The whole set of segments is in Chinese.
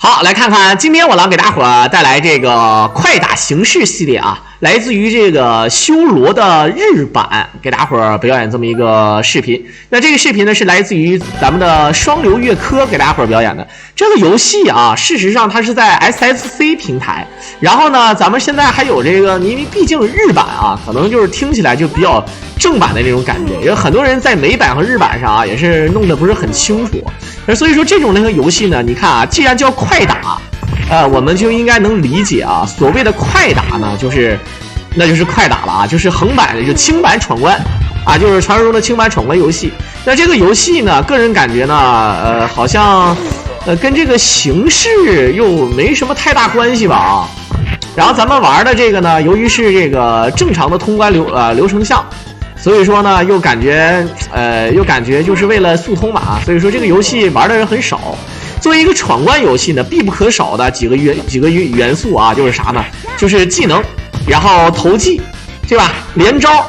好，来看看今天我狼给大伙儿带来这个快打形式系列啊，来自于这个修罗的日版，给大伙儿表演这么一个视频。那这个视频呢是来自于咱们的双流月科给大伙儿表演的。这个游戏啊，事实上它是在 SSC 平台，然后呢，咱们现在还有这个，因为毕竟日版啊，可能就是听起来就比较正版的那种感觉，有很多人在美版和日版上啊也是弄得不是很清楚。所以说这种那个游戏呢，你看啊，既然叫快打，我们就应该能理解啊，所谓的快打呢，那就是快打了啊，就是横版的，就轻版闯关啊，就是传说中的轻版闯关游戏。那这个游戏呢，个人感觉呢，好像跟这个形式又没什么太大关系吧啊。然后咱们玩的这个呢，由于是这个正常的通关流程项。所以说呢，又感觉就是为了速通嘛，所以说这个游戏玩的人很少。作为一个闯关游戏呢，必不可少的几个元素啊，就是啥呢？就是技能，然后投技，对吧？连招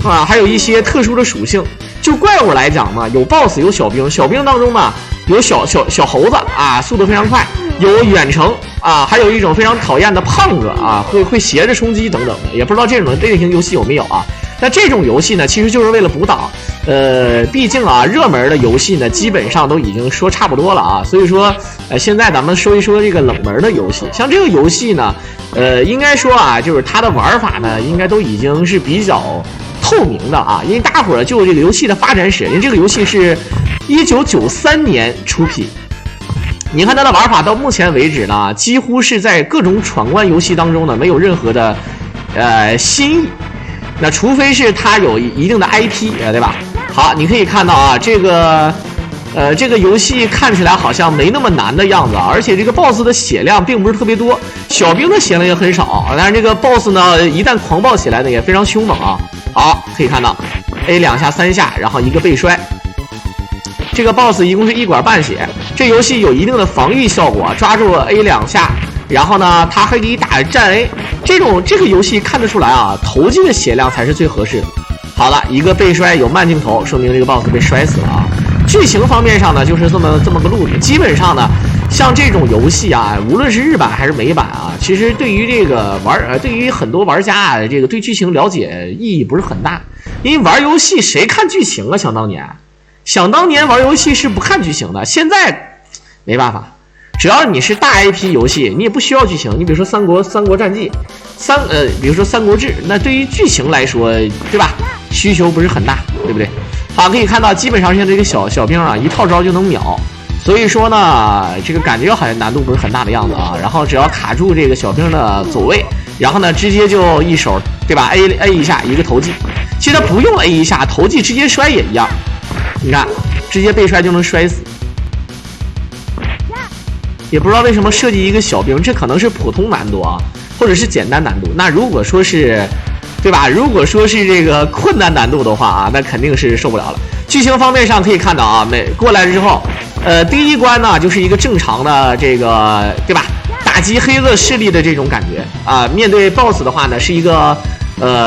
啊，还有一些特殊的属性。就怪物来讲呢，有 BOSS 有小兵，小兵当中呢有小猴子啊，速度非常快，有远程啊，还有一种非常讨厌的胖子啊，会斜着冲击等等的，也不知道这种类型游戏有没有啊？那这种游戏呢，其实就是为了补档，毕竟啊，热门的游戏呢，基本上都已经说差不多了啊，所以说，现在咱们说一说这个冷门的游戏，像这个游戏呢，应该说啊，就是它的玩法呢，应该都已经是比较透明的啊，因为大伙儿就这个游戏的发展史，因为这个游戏是1993年出品。你看它的玩法到目前为止呢，几乎是在各种闯关游戏当中呢，没有任何的新意。那除非是它有一定的 IP 对吧？好，你可以看到啊，这个游戏看起来好像没那么难的样子啊，而且这个 BOSS 的血量并不是特别多，小兵的血量也很少，但是这个 BOSS 呢，一旦狂暴起来呢，也非常凶猛啊。好，可以看到 A 2下3下，然后一个背摔。这个 BOSS 一共是1管半血，这游戏有一定的防御效果，抓住 A 2下。然后呢，他还给你打战 A， 这个游戏看得出来啊，投技的血量才是最合适的。好了，一个背摔有慢镜头，说明这个 BOSS 被摔死了啊。剧情方面上呢，就是这么个路子。基本上呢，像这种游戏啊，无论是日版还是美版啊，其实对于这个对于很多玩家啊，这个对剧情了解意义不是很大，因为玩游戏谁看剧情啊？想当年玩游戏是不看剧情的，现在没办法。只要你是大 IP 游戏，你也不需要剧情。你比如说三国战记，比如说三国志，那对于剧情来说，对吧？需求不是很大，对不对？好，可以看到基本上现在这个小兵啊，一套招就能秒，所以说呢，这个感觉好像难度不是很大的样子啊。然后只要卡住这个小兵的走位，然后呢，直接就一手，对吧 ？A 一下一个投技，其实他不用 A 一下投技直接摔也一样，你看，直接被摔就能摔死。也不知道为什么设计一个小兵，这可能是普通难度啊，或者是简单难度。那如果说是，对吧？如果说是这个困难难度的话啊，那肯定是受不了了。剧情方面上可以看到啊，过来之后，第一关呢就是一个正常的这个，对吧？打击黑恶势力的这种感觉啊。面对 BOSS 的话呢，是一个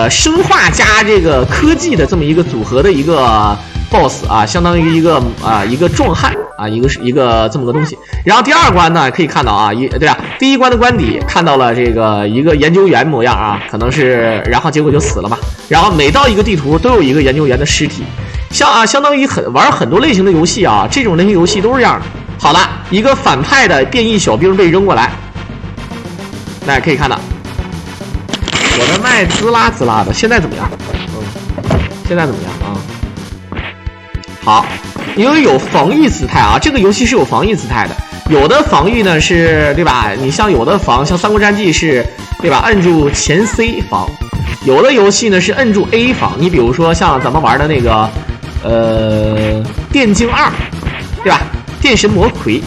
生化加这个科技的这么一个组合的一个 BOSS 啊，相当于一个壮汉。啊，一个这么个东西。然后第二关呢，可以看到啊，对吧？第一关的关底看到了这个一个研究员模样啊，可能是，然后结果就死了嘛。然后每到一个地图都有一个研究员的尸体，相当于玩很多类型的游戏啊，这种类型游戏都是这样的。好了，一个反派的变异小兵被扔过来，大家可以看到，我的麦滋啦滋啦的，现在怎么样？现在怎么样啊？好。因为有防御姿态啊，这个游戏是有防御姿态的。有的防御呢是，对吧？你像有的防，像《三国战记》是，对吧？摁住前 C 防。有的游戏呢是摁住 A 防。你比如说像咱们玩的那个，电竞2，对吧？电神魔魁，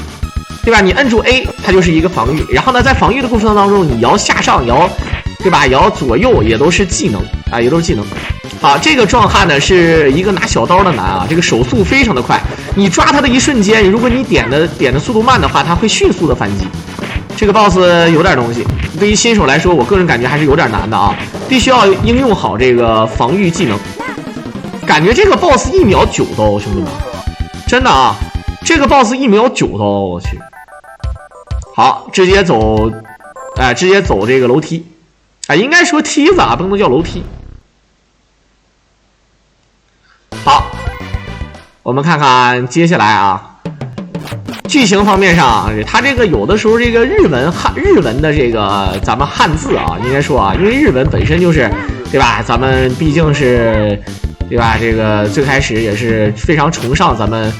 对吧？你摁住 A， 它就是一个防御。然后呢，在防御的过程当中，你摇下上摇，对吧？摇左右也都是技能啊，也都是技能。好，这个壮汉呢是一个拿小刀的男啊，这个手速非常的快，你抓他的一瞬间，如果你点的速度慢的话，他会迅速的反击。这个 BOSS 有点东西，对于新手来说，我个人感觉还是有点难的啊，必须要应用好这个防御技能。感觉这个 BOSS 1秒9刀，兄弟们，真的啊，这个 BOSS 1秒9刀，我去。好，直接走，直接走这个楼梯，应该说梯子啊，不能叫楼梯。好，我们看看接下来啊。剧情方面上，它这个有的时候这个日文的这个咱们汉字啊，应该说啊，因为日文本身就是，对吧？咱们毕竟是，对吧？这个最开始也是非常崇尚咱们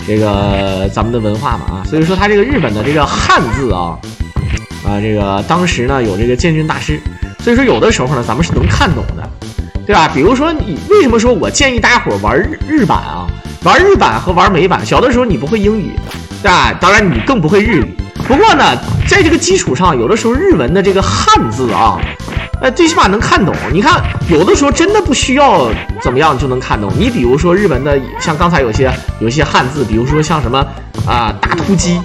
的文化嘛啊，所以说它这个日本的这个汉字啊，这个当时呢有这个建军大师，所以说有的时候呢咱们是能看懂的，对吧？比如说你为什么说我建议大家伙玩日版啊？玩日版和玩美版，小的时候你不会英语。当然你更不会日语。不过呢，在这个基础上，有的时候日文的这个汉字啊，最起码能看懂。你看，有的时候真的不需要怎么样就能看懂。你比如说日文的，像刚才有些汉字，比如说像什么大突击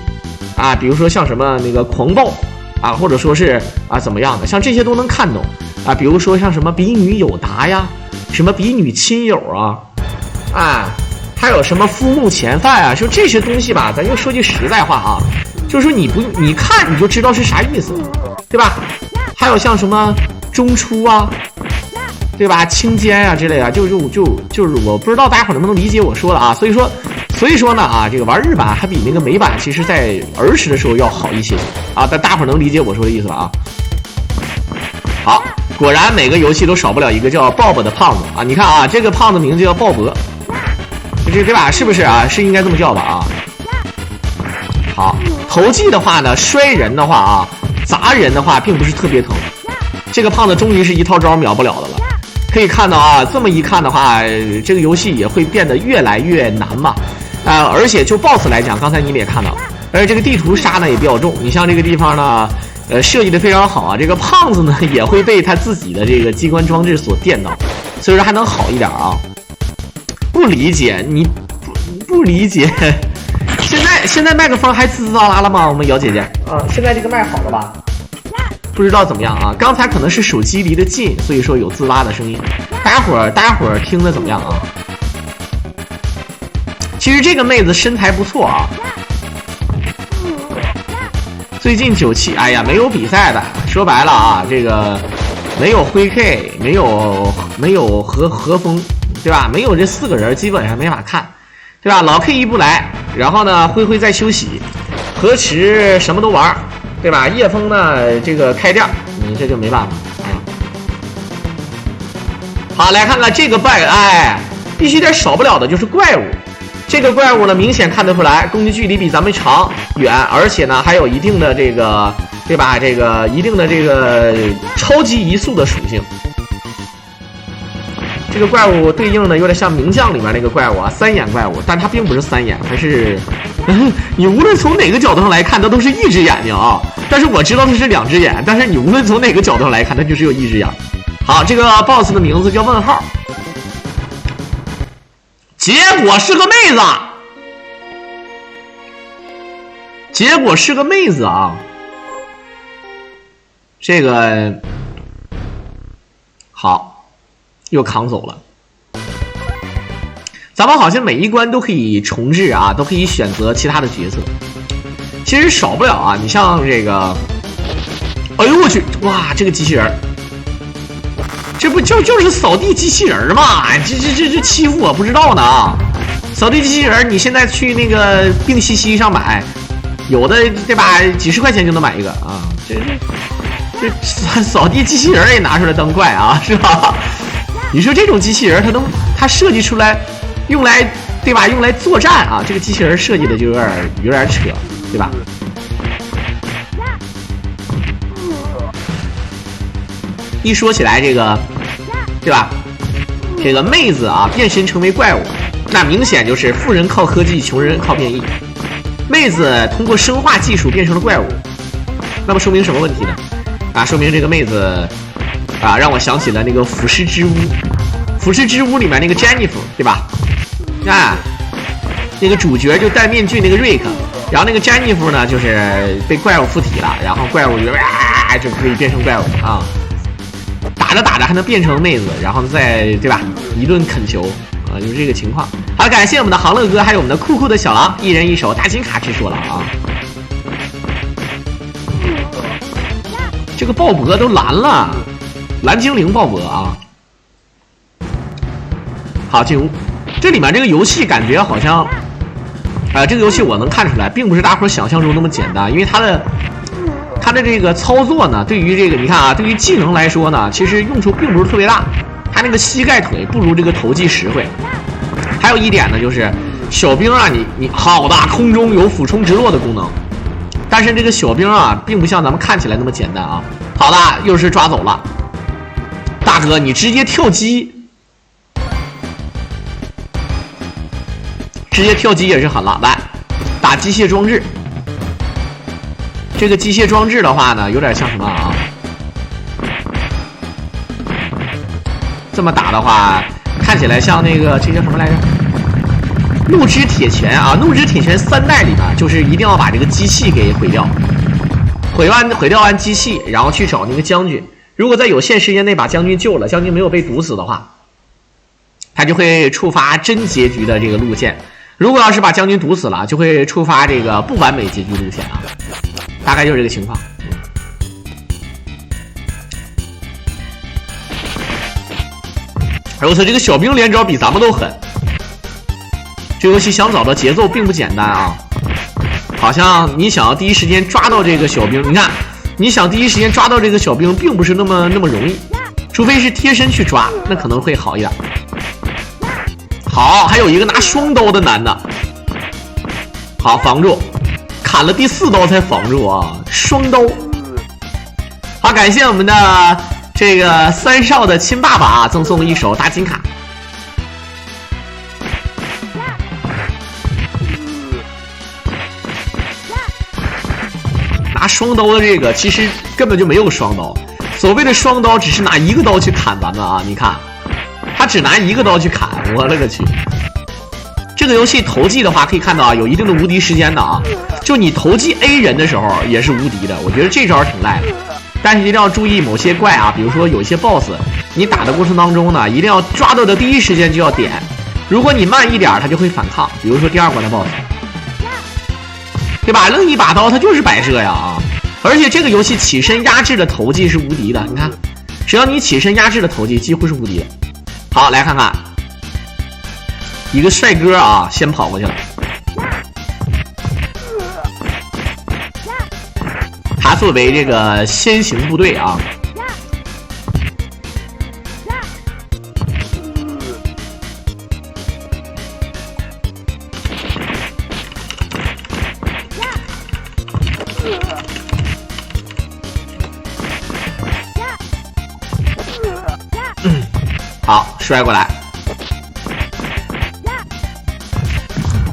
啊，比如说像什么那个狂暴啊，或者说是怎么样的，像这些都能看懂啊。比如说像什么比女友达呀，什么比女亲友还有什么夫目前犯啊，就这些东西吧，咱就说句实在话啊，就是说你看你就知道是啥意思，对吧？还有像什么中出啊，对吧？清奸啊之类的，就是我不知道大家伙能不能理解我说的啊。所以说呢这个玩日版还比那个美版其实在儿时的时候要好一些啊。但大伙能理解我说的意思了啊。好，果然每个游戏都少不了一个叫鲍勃的胖子啊。你看啊，这个胖子名字叫鲍勃。这对吧？是不是啊？是应该这么叫吧啊？好，投技的话呢，摔人的话砸人的话并不是特别疼。这个胖子终于是一套招秒不了的了。可以看到这么一看的话，这个游戏也会变得越来越难嘛。而且就 BOSS 来讲，刚才你们也看到，而且这个地图杀呢也比较重。你像这个地方呢，设计的非常好啊。这个胖子呢也会被他自己的这个机关装置所电到，所以说还能好一点啊。不理解，你不理解。现在麦克风还滋滋啦啦了吗？我们姚姐姐现在这个麦好了吧？不知道怎么样啊？刚才可能是手机离得近，所以说有滋啦的声音。大家伙儿听得怎么样啊？其实这个妹子身材不错啊。最近97，哎呀，没有比赛的，说白了啊，这个没有灰 K， 没有和风。对吧？没有这4个人，基本上没法看，对吧？老 K 一不来，然后呢，灰在休息，河池什么都玩，对吧？叶枫呢，这个开店，你这就没办法啊。好，来看看这个必须得少不了的就是怪物。这个怪物呢，明显看得出来，攻击距离比咱们远，而且呢，还有一定的这个，对吧？这个一定的这个超级移速的属性。这个怪物对应的有点像名将里面那个怪物啊，3眼怪物，但它并不是3眼，它是你无论从哪个角度上来看，它都是一只眼睛啊。但是我知道它是2只眼，但是你无论从哪个角度上来看，它就只有一只眼。好，这个 BOSS 的名字叫问号，结果是个妹子，啊。这个好。又扛走了。咱们好像每一关都可以重置啊，都可以选择其他的角色。其实少不了啊，你像这个，哎呦我去，哇，这个机器人，这不就是扫地机器人吗？这欺负我不知道呢啊！扫地机器人，你现在去那个病西西上买，有的对吧？几十块钱就能买一个啊！这扫地机器人也拿出来当怪啊，是吧？你说这种机器人它设计出来用来对吧？用来作战啊，这个机器人设计的就有点扯，对吧？一说起来这个，对吧？这个妹子啊变身成为怪物，那明显就是富人靠科技，穷人靠变异。妹子通过生化技术变成了怪物，那么说明什么问题呢？啊，说明这个妹子啊，让我想起了那个《腐尸之屋》，《腐尸之屋》里面那个 Jennifer， 对吧？啊，那个主角就戴面具那个瑞克，然后那个 Jennifer 呢，就是被怪物附体了，然后怪物就可以变成怪物啊，打着打着还能变成妹子，然后再对吧，一顿恳求啊，就是这个情况。好，感谢我们的航乐哥，还有我们的酷酷的小狼，一人一首大金卡制作了啊。这个鲍勃都蓝了，蓝精灵鲍勃啊。好，进屋。这里面这个游戏感觉好像，这个游戏我能看出来，并不是大伙想象中那么简单，因为它的这个操作呢，对于这个你看啊，对于技能来说呢，其实用处并不是特别大。它那个膝盖腿不如这个投技实惠。还有一点呢，就是小兵啊，你好的，空中有俯冲直落的功能，但是这个小兵啊，并不像咱们看起来那么简单啊。好的，又是抓走了，大哥，你直接跳机。直接跳机也是狠了，来打机械装置。这个机械装置的话呢，有点像什么啊？这么打的话，看起来像那个这叫什么来着？怒之铁拳啊！怒之铁拳3代里面，就是一定要把这个机器给毁掉，毁掉完机器，然后去找那个将军。如果在有限时间内把将军救了，将军没有被毒死的话，他就会触发真结局的这个路线。如果要是把将军毒死了，就会触发这个不完美结局路线啊，大概就是这个情况。而且这个小兵连招比咱们都狠，这游戏想找到节奏并不简单啊。好像你想要第一时间抓到这个小兵，你看，你想第一时间抓到这个小兵，并不是那么容易，除非是贴身去抓，那可能会好一点。好，还有一个拿双刀的男的，好防住，砍了第4刀才防住啊，双刀。好，感谢我们的这个3少的亲爸爸啊，赠送1手大金卡。拿双刀的这个其实根本就没有双刀，所谓的双刀只是拿一个刀去砍咱们啊，你看。他只拿一个刀去砍，我勒个去！这个游戏投技的话，可以看到啊，有一定的无敌时间的啊。就你投技 A 人的时候也是无敌的，我觉得这招挺赖的。但是一定要注意某些怪啊，比如说有一些 BOSS， 你打的过程当中呢，一定要抓到的第一时间就要点。如果你慢一点，他就会反抗。比如说第2关的 BOSS， 对吧？扔一把刀，他就是摆设呀啊！而且这个游戏起身压制的投技是无敌的，你看，只要你起身压制的投技几乎是无敌的。好，来看看一个帅哥啊，先跑过去了。他作为这个先行部队啊，好，摔过来，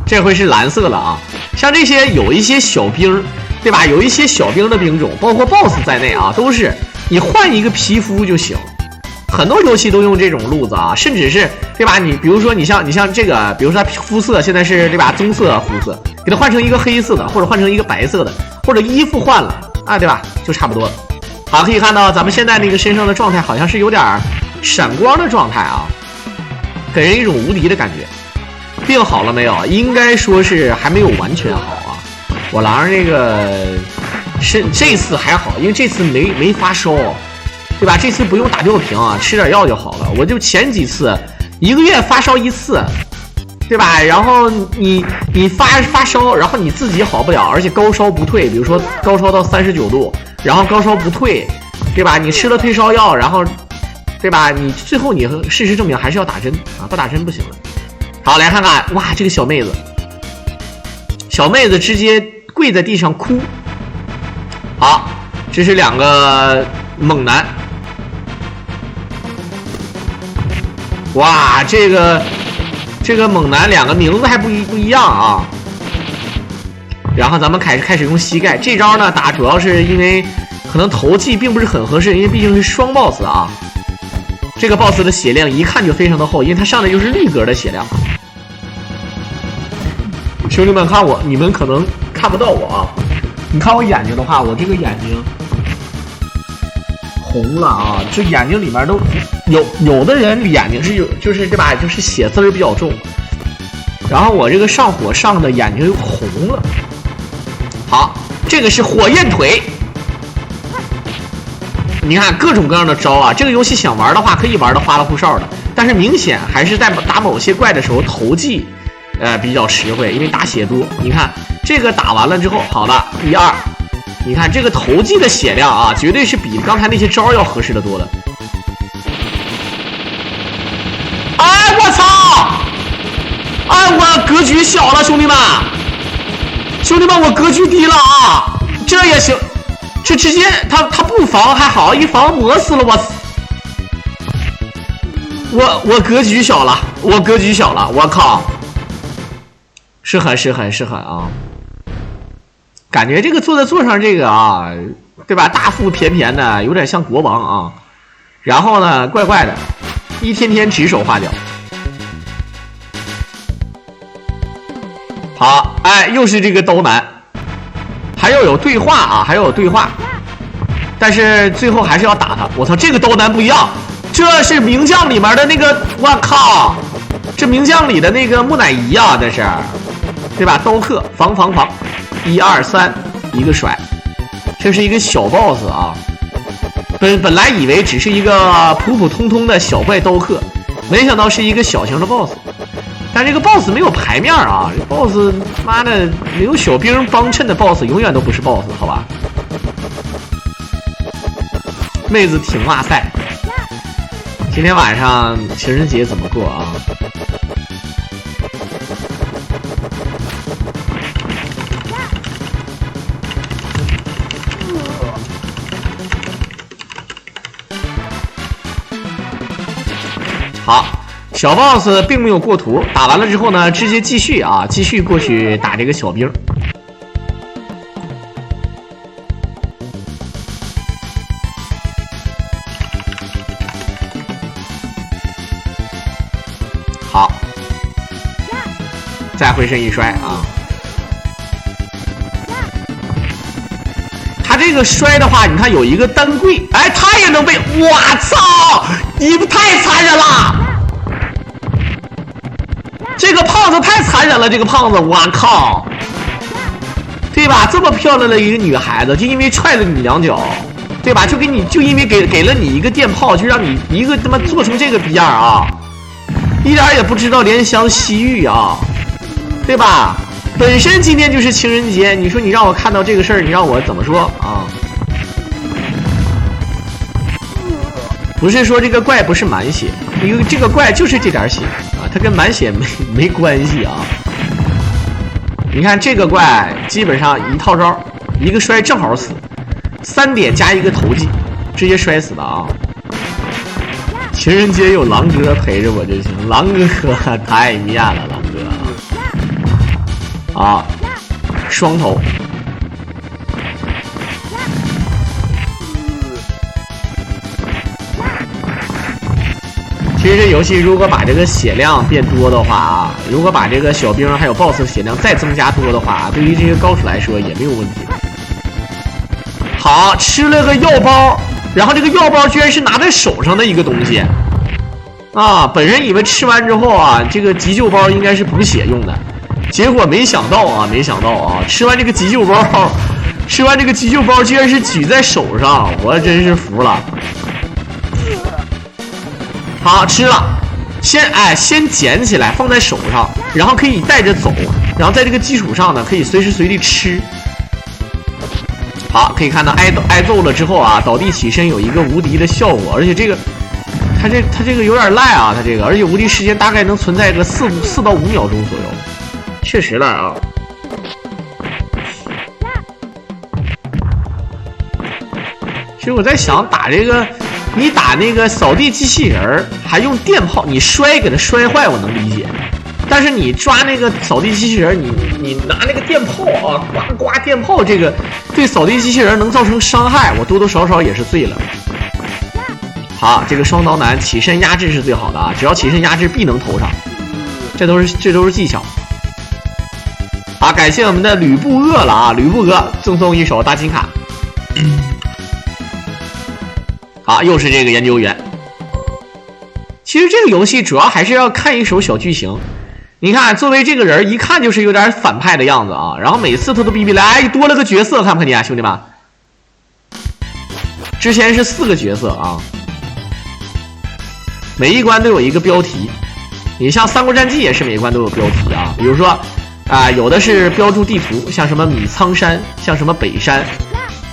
这回是蓝色了啊。像这些有一些小兵，对吧？有一些小兵的兵种，包括 BOSS 在内啊，都是你换一个皮肤就行。很多游戏都用这种路子啊，甚至是对吧？你比如说你像这个，比如说他肤色现在是对吧？棕色肤色，给他换成一个黑色的，或者换成一个白色的，或者衣服换了啊，对吧？就差不多了。好，可以看到咱们现在那个身上的状态好像是有点闪光的状态啊，给人一种无敌的感觉。病好了没有？应该说是还没有完全好啊。我狼这个是这次还好，因为这次没发烧，对吧？这次不用打吊瓶啊，吃点药就好了。我就前几次1个月发烧1次，对吧？然后你发烧，然后你自己好不了，而且高烧不退，比如说高烧到39度，然后高烧不退，对吧？你吃了退烧药，然后对吧？你最后你事实证明还是要打针啊，不打针不行了。好，来看看，哇，这个小妹子直接跪在地上哭。好，这是2个猛男。哇，这个猛男2个名字还不一样啊。然后咱们开始用膝盖，这招呢打主要是因为可能投技并不是很合适，因为毕竟是双 BOSS 啊。这个 BOSS 的血量一看就非常的厚，因为它上来就是绿格的血量。兄弟们看我，你们可能看不到我啊。你看我眼睛的话，我这个眼睛红了啊，这眼睛里面都有的人眼睛是就是对吧，就是血丝比较重，然后我这个上火上的眼睛又红了。好，这个是火焰腿，你看各种各样的招啊，这个游戏想玩的话可以玩的花里胡哨的，但是明显还是在打某些怪的时候投技，比较实惠，因为打血多。你看这个打完了之后，好的1、2，你看这个投技的血量啊，绝对是比刚才那些招要合适的多的。哎，我操！哎，我格局小了，兄弟们，兄弟们，我格局低了啊，这也行。这直接他不防还好，一防磨死了我格局小了，我格局小了，我靠，是很啊！感觉这个坐上这个啊，对吧？大腹便便的，有点像国王啊。然后呢，怪怪的，一天天指手画脚。好，哎，又是这个刀男。还要有对话啊，还要有对话，但是最后还是要打他。我操，这个刀男不一样，这是名将里面的那个，我靠，这名将里的那个木乃伊啊，这是，对吧？刀客防，1、2、3，一个甩，这是一个小 boss 啊。本来以为只是一个普普通通的小怪刀客，没想到是一个小型的 boss。但这个 boss 没有牌面啊，这 boss 妈的没有小兵帮衬的 boss 永远都不是 boss， 好吧？妹子挺哇塞！今天晚上情人节怎么过啊？好。小 boss 并没有过图，打完了之后呢，直接继续过去打这个小兵。好，再回身一摔啊！他这个摔的话，你看有一个单柜，哎，他也能被，我操！你太残忍了！这个胖子太残忍了，这个胖子，我靠，对吧？这么漂亮的一个女孩子，就因为踹了你2脚，对吧？就因为给了你一个电炮，就让你一个他妈做成这个逼样啊，一点也不知道怜香惜玉啊，对吧？本身今天就是情人节，你说你让我看到这个事儿，你让我怎么说啊？不是说这个怪不是满血，因为这个怪就是这点血啊，它跟满血没关系啊。你看这个怪基本上一套招，一个摔正好死，3点加一个投技，直接摔死的啊。情人节有狼哥陪着我就行，狼哥太面了，狼哥啊，双头。其实这游戏如果把这个血量变多的话啊，如果把这个小兵还有 BOSS 血量再增加多的话，对于这些高手来说也没有问题。好，吃了个药包，然后这个药包居然是拿在手上的一个东西啊！本人以为吃完之后啊，这个急救包应该是补血用的，结果没想到啊，吃完这个急救包居然是举在手上，我真是服了。好，吃了，先捡起来放在手上，然后可以带着走，然后在这个基础上呢，可以随时随地吃。好，可以看到挨揍了之后啊，倒地起身有一个无敌的效果，而且这个他这个有点赖啊，他这个，而且无敌时间大概能存在个4到5秒钟左右，确实赖啊。其实我在想打这个。你打那个扫地机器人还用电炮，你给它摔坏我能理解，但是你抓那个扫地机器人，你拿那个电炮啊，呱电炮，这个对扫地机器人能造成伤害，我多多少少也是醉了。好，这个双刀男起身压制是最好的啊，只要起身压制必能投上，这都是技巧。好，感谢我们的吕布饿了啊，吕布哥赠送一手大金卡。好，又是这个研究员。其实这个游戏主要还是要看一手小剧情。你看，作为这个人，一看就是有点反派的样子啊。然后每次他都逼逼来，多了个角色，看不看见啊，兄弟们？之前是4个角色啊，每一关都有一个标题。你像《三国战记》也是每一关都有标题啊，比如说有的是标注地图，像什么米仓山，像什么北山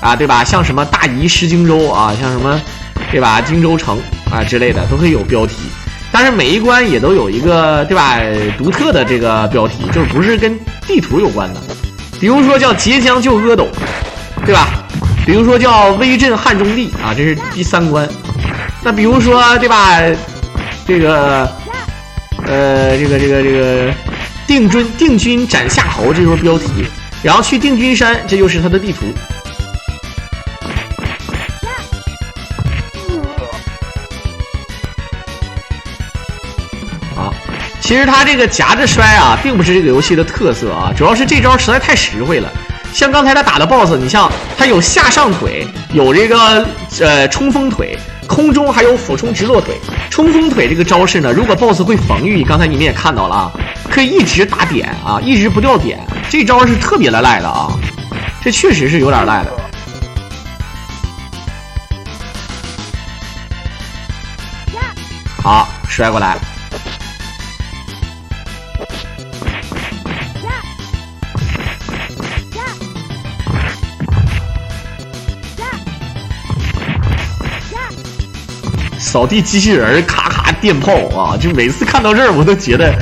啊，对吧？像什么大夷失荆州啊，像什么对吧？荆州城啊之类的都会有标题。但是每一关也都有一个对吧独特的这个标题，就是不是跟地图有关的。比如说叫截江救阿斗，对吧？比如说叫威震汉中帝啊，这是第3关。那比如说对吧，这个定军斩夏侯，这就是标题。然后去定军山，这就是它的地图。其实它这个夹着摔啊，并不是这个游戏的特色啊，主要是这招实在太实惠了。像刚才他打的 BOSS， 你像他有下上腿，有这个冲锋腿，空中还有俯冲直落腿。冲锋腿这个招式呢，如果 BOSS 会防御，刚才你们也看到了啊，可以一直打点啊，一直不掉点，这招是特别的赖的啊，这确实是有点赖的。好，摔过来。扫地机器人咔咔电炮啊！就每次看到这儿，我都觉得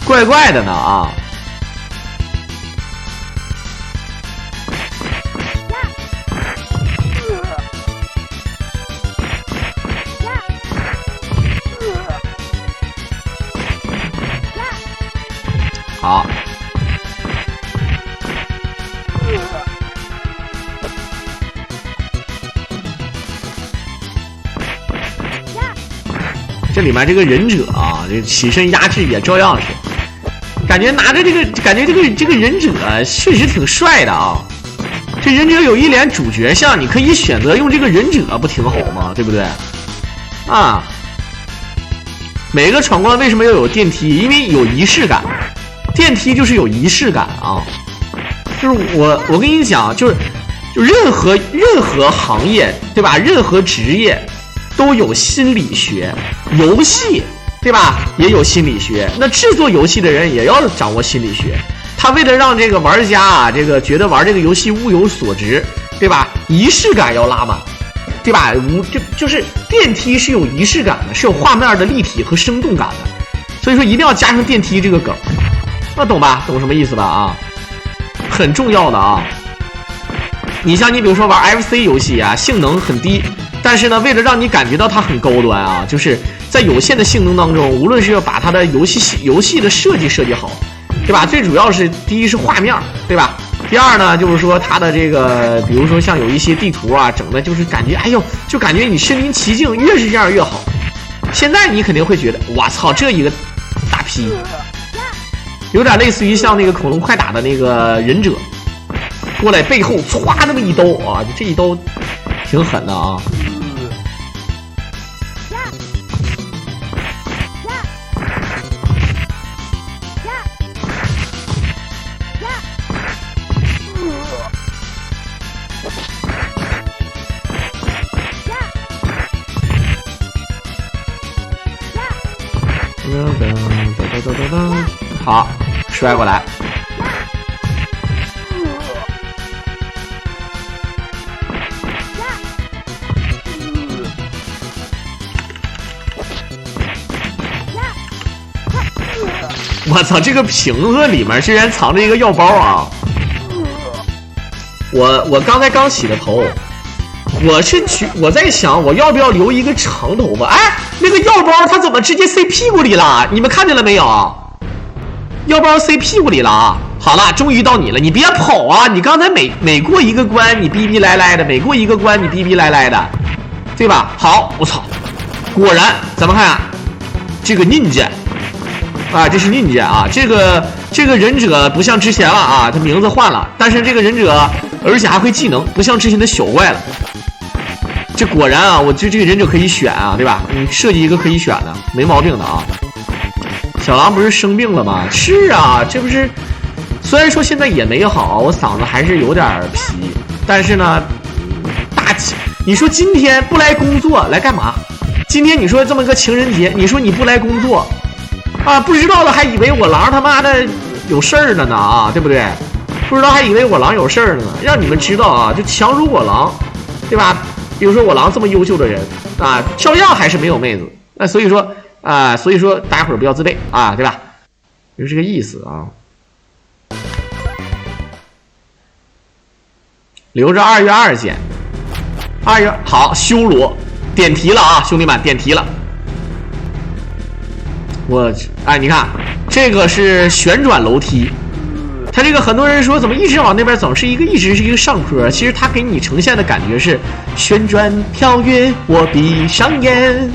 怪怪的呢啊！好。这里面这个忍者啊，这起身压制也照样是，感觉拿着这个，感觉这个忍者确实挺帅的啊。这忍者有一脸主角相，你可以选择用这个忍者，不挺好吗？对不对？啊，每个闯关为什么要有电梯？因为有仪式感，电梯就是有仪式感啊。就是我跟你讲，就任何行业，对吧？任何职业。都有心理学，游戏对吧也有心理学，那制作游戏的人也要掌握心理学，他为了让这个玩家啊这个觉得玩这个游戏物有所值，对吧？仪式感要拉满，对吧？就是电梯是有仪式感的，是有画面的立体和生动感的，所以说一定要加上电梯这个梗，那懂吧？懂什么意思吧？啊，很重要的啊。你像你比如说玩 FC 游戏啊，性能很低。但是呢，为了让你感觉到它很高端啊，就是在有限的性能当中，无论是要把它的游戏的设计好，对吧？最主要是第一是画面，对吧？第二呢，就是说它的这个，比如说像有一些地图啊，整的就是感觉，哎呦，就感觉你身临其境，越是这样越好。现在你肯定会觉得，我操，这一个大劈，有点类似于像那个恐龙快打的那个忍者，过来背后歘那么一刀啊，这一刀挺狠的啊。好，摔过来。我操，这个瓶子里面居然藏着一个药包啊！我刚才刚洗的头，我在想我要不要留一个长头发？哎，那个药包它怎么直接塞屁股里了？你们看见了没有？药包塞屁股里了啊！好了，终于到你了，你别跑啊！你刚才每过一个关你逼逼赖赖的，每过一个关你逼逼赖赖的，对吧？好，我操，果然咱们看啊，这个 ninja 啊，这是 ninja 啊，这个忍者不像之前了啊，他名字换了，但是这个忍者而且还会技能，不像之前的小怪了。这果然啊，我这个忍者可以选啊，对吧？你设计一个可以选的，没毛病的啊。小狼不是生病了吗？是啊，这不是，虽然说现在也没好，我嗓子还是有点皮，但是呢，你说今天不来工作来干嘛？今天你说这么个情人节，你说你不来工作啊？不知道的还以为我狼他妈的有事儿了呢啊，对不对？不知道还以为我狼有事儿呢。让你们知道啊，就强如我狼，对吧？比如说我狼这么优秀的人啊，照样还是没有妹子。那所以说大家伙儿不要自卑啊，对吧？就这个意思啊。留着2月2见。2月好，修罗点题了啊，兄弟们点题了。你看这个是旋转楼梯，它这个很多人说怎么一直往那边走，一直是一个上坡，其实它给你呈现的感觉是旋转跳跃，我闭上眼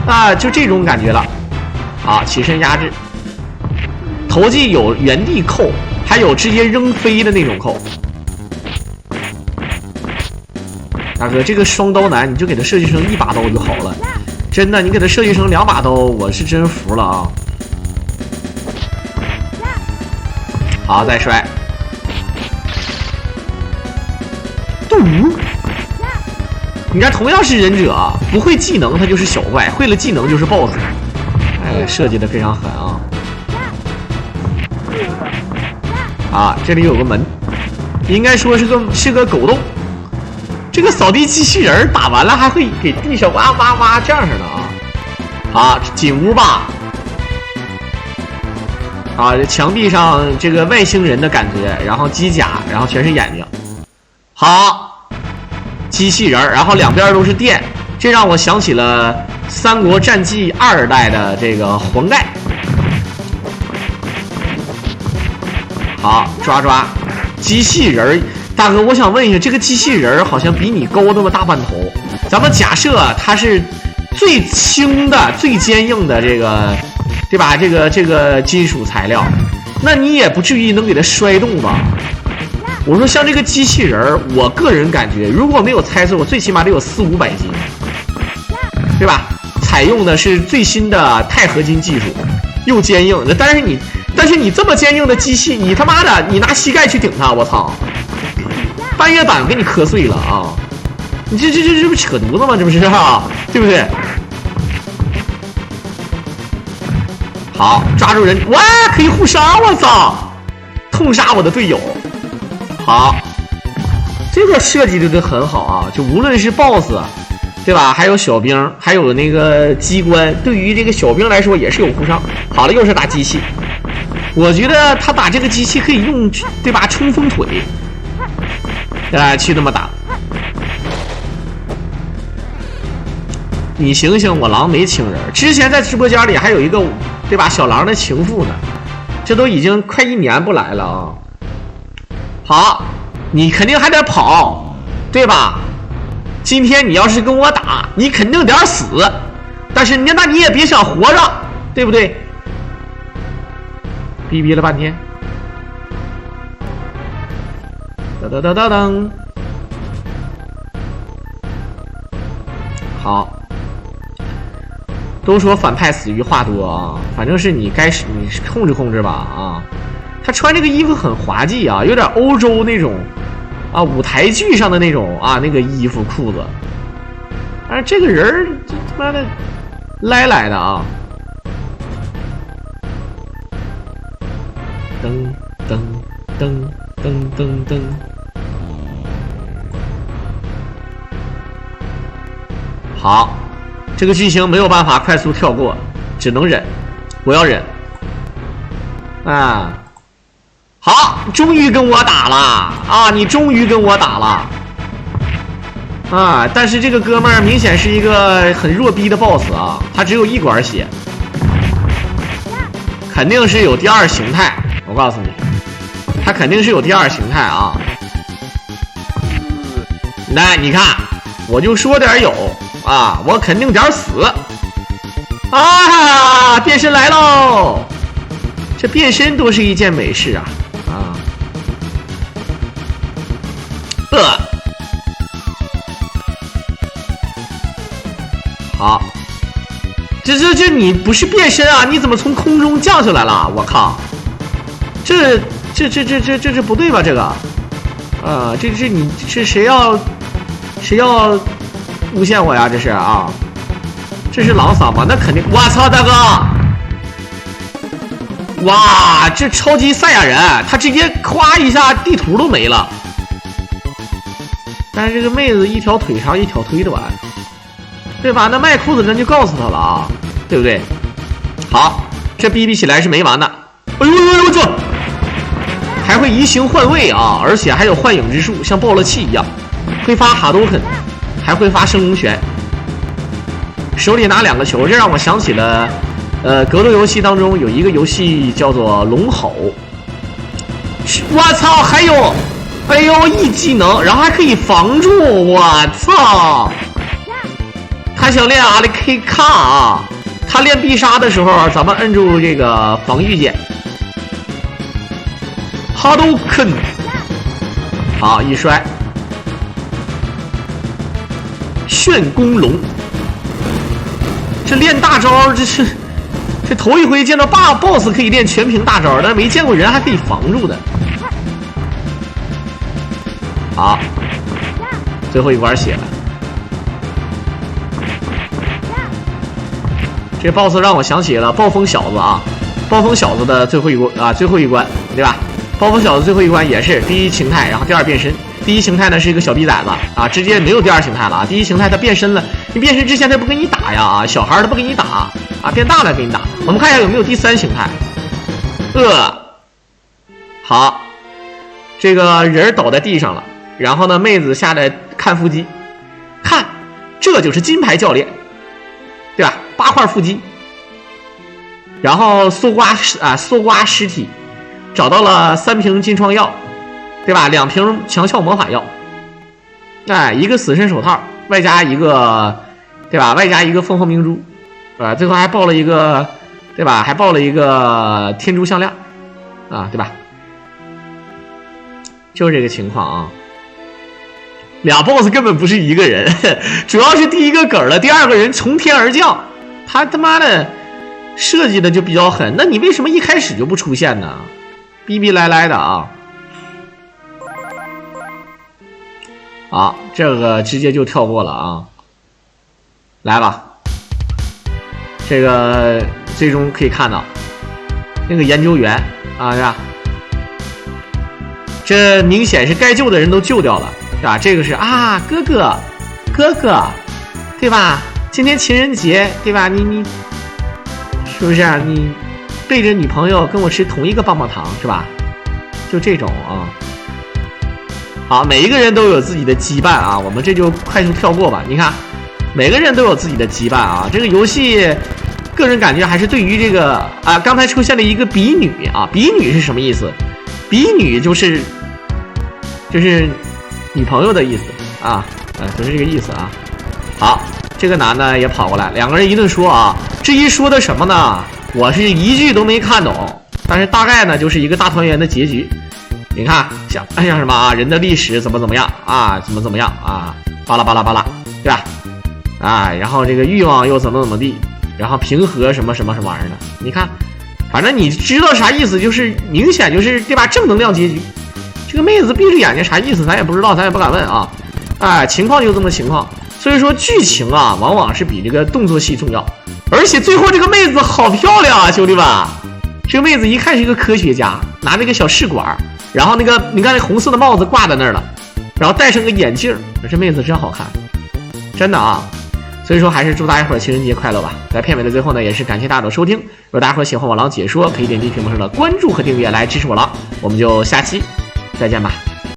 啊，就这种感觉了。啊，起身压制，投技有原地扣，还有直接扔飞的那种扣。大哥，这个双刀男你就给他设计成1把刀就好了，真的，你给他设计成2把刀，我是真服了啊！好，再摔。嘟！你看，同样是忍者，不会技能他就是小怪，会了技能就是 BOSS。哎，设计的非常狠啊！啊，这里有个门，应该说是个狗洞。这个扫地机器人打完了还会给地上哇哇哇这样式的啊！好，进屋吧。啊，墙壁上这个外星人的感觉，然后机甲，然后全是眼睛。好，机器人，然后两边都是电，这让我想起了《三国战记2代》的这个黄盖。好，抓机器人。大哥，我想问一下，这个机器人好像比你高那么大半头。咱们假设它是最轻的、最坚硬的这个，对吧？这个金属材料，那你也不至于能给它摔动吧？我说像这个机器人，我个人感觉，如果没有猜错，我最起码得有400-500斤，对吧？采用的是最新的钛合金技术，又坚硬。但是你这么坚硬的机器，你他妈的，你拿膝盖去顶它，我操！半月板给你磕碎了啊！你这不扯犊子吗？这不是啊，对不对？好，抓住人，哇，可以互杀！我操，痛杀我的队友。好，这个设计的很好啊，就无论是 BOSS， 对吧？还有小兵，还有那个机关，对于这个小兵来说也是有互伤。好了，又是打机器，我觉得他打这个机器可以用，对吧？冲锋腿。去那么打，你醒醒，我狼没情人。之前在直播间里还有一个，对吧？小狼的情妇呢，这都已经快1年不来了啊。好，你肯定还得跑，对吧？今天你要是跟我打，你肯定得死，但是那你也别想活着，对不对？逼了半天。当，好，都说反派死于话多啊，反正是你控制吧啊。他穿这个衣服很滑稽啊，有点欧洲那种啊舞台剧上的那种啊那个衣服裤子，但是这个人他妈的来的啊。噔。好，这个剧情没有办法快速跳过，只能忍，我要忍。啊，好，终于跟我打了啊！你终于跟我打了啊！但是这个哥们儿明显是一个很弱逼的 BOSS 啊，他只有1管血，肯定是有第2形态。我告诉你，他肯定是有第2形态啊！来，你看，我就说点有。啊，我肯定点死啊！变身来喽，这变身都是一件美事啊！好，这你不是变身啊？你怎么从空中降下来了？我靠，这不对吧？这个，这你是谁谁要诬陷我呀？这是啊，这是狼嗓吗？那肯定！我操，大哥！哇，这超级赛亚人，他直接咵一下地图都没了。但是这个妹子一条腿长一条腿短，对吧？那卖裤子人就告诉他了啊，对不对？好，这逼起来是没完的。哎呦呦呦，这还会移形换位啊，而且还有幻影之术，像爆了气一样，会发哈多肯，还会发升龙拳，手里拿2个球，这让我想起了。格斗游戏当中有一个游戏叫做龙吼，我操，还有，哎呦，E技能，然后还可以防住，我操！他想练阿里 K 卡啊，他练必杀的时候，咱们摁住这个防御键，哈都肯，好一摔，旋弓龙，这练大招，这头一回见到BOSS 可以练全屏大招，但是没见过人还可以防住的。好，最后一关血了。这 BOSS 让我想起了暴风小子啊，暴风小子的最后一关，对吧？暴风小子最后一关也是第一形态，然后第二变身。第一形态呢是一个小逼崽子啊，直接没有第二形态了啊。第一形态他变身了，你变身之前他不跟你打呀啊，小孩他不跟你打啊，变大了给你打。我们看一下有没有第3形态。好，这个人倒在地上了，然后呢，妹子下来看腹肌，看，这就是金牌教练，对吧？8块腹肌，然后搜刮尸体，找到了3瓶金创药。对吧？2瓶强效魔法药，哎，1个死神手套，外加一个，对吧？外加一个凤凰明珠，最后还爆了一个，对吧？还爆了一个天珠项链，啊，对吧？就是这个情况啊。俩 BOSS 根本不是一个人，主要是第一个梗了，第二个人从天而降，他妈的设计的就比较狠。那你为什么一开始就不出现呢？逼逼赖赖的啊！好，这个直接就跳过了啊！来吧，这个最终可以看到那个研究员啊，是吧？这明显是该救的人都救掉了，是吧？这个是啊，哥哥，对吧？今天情人节，对吧？你是不是啊？你背着女朋友跟我吃同一个棒棒糖，是吧？就这种啊。好，每一个人都有自己的羁绊啊，我们这就快速跳过吧。你看，每个人都有自己的羁绊啊。这个游戏，个人感觉还是对于这个啊，刚才出现了一个比女啊，比女是什么意思？比女就是女朋友的意思啊，就是这个意思啊。好，这个男的也跑过来，两个人一顿说啊，至于说的什么呢？我是一句都没看懂，但是大概呢就是一个大团圆的结局。你看，像什么啊，人的历史怎么样啊，怎么样啊，巴拉巴拉巴拉，对吧？啊，然后这个欲望又怎么地，然后平和什么玩意儿的，你看，反正你知道啥意思，就是明显就是对吧？正能量结局。这个妹子闭着眼睛啥意思，咱也不知道，咱也不敢问啊。哎，情况就这么情况，所以说剧情啊，往往是比这个动作戏重要。而且最后这个妹子好漂亮啊，兄弟们！这个妹子一看是一个科学家，拿那个小试管。然后那个，你看那红色的帽子挂在那儿了，然后戴上个眼镜，这妹子真好看，真的啊！所以说还是祝大家伙情人节快乐吧。在片尾的最后呢，也是感谢大家的收听。如果大家伙喜欢我狼解说，可以点击屏幕上的关注和订阅来支持我狼。我们就下期再见吧。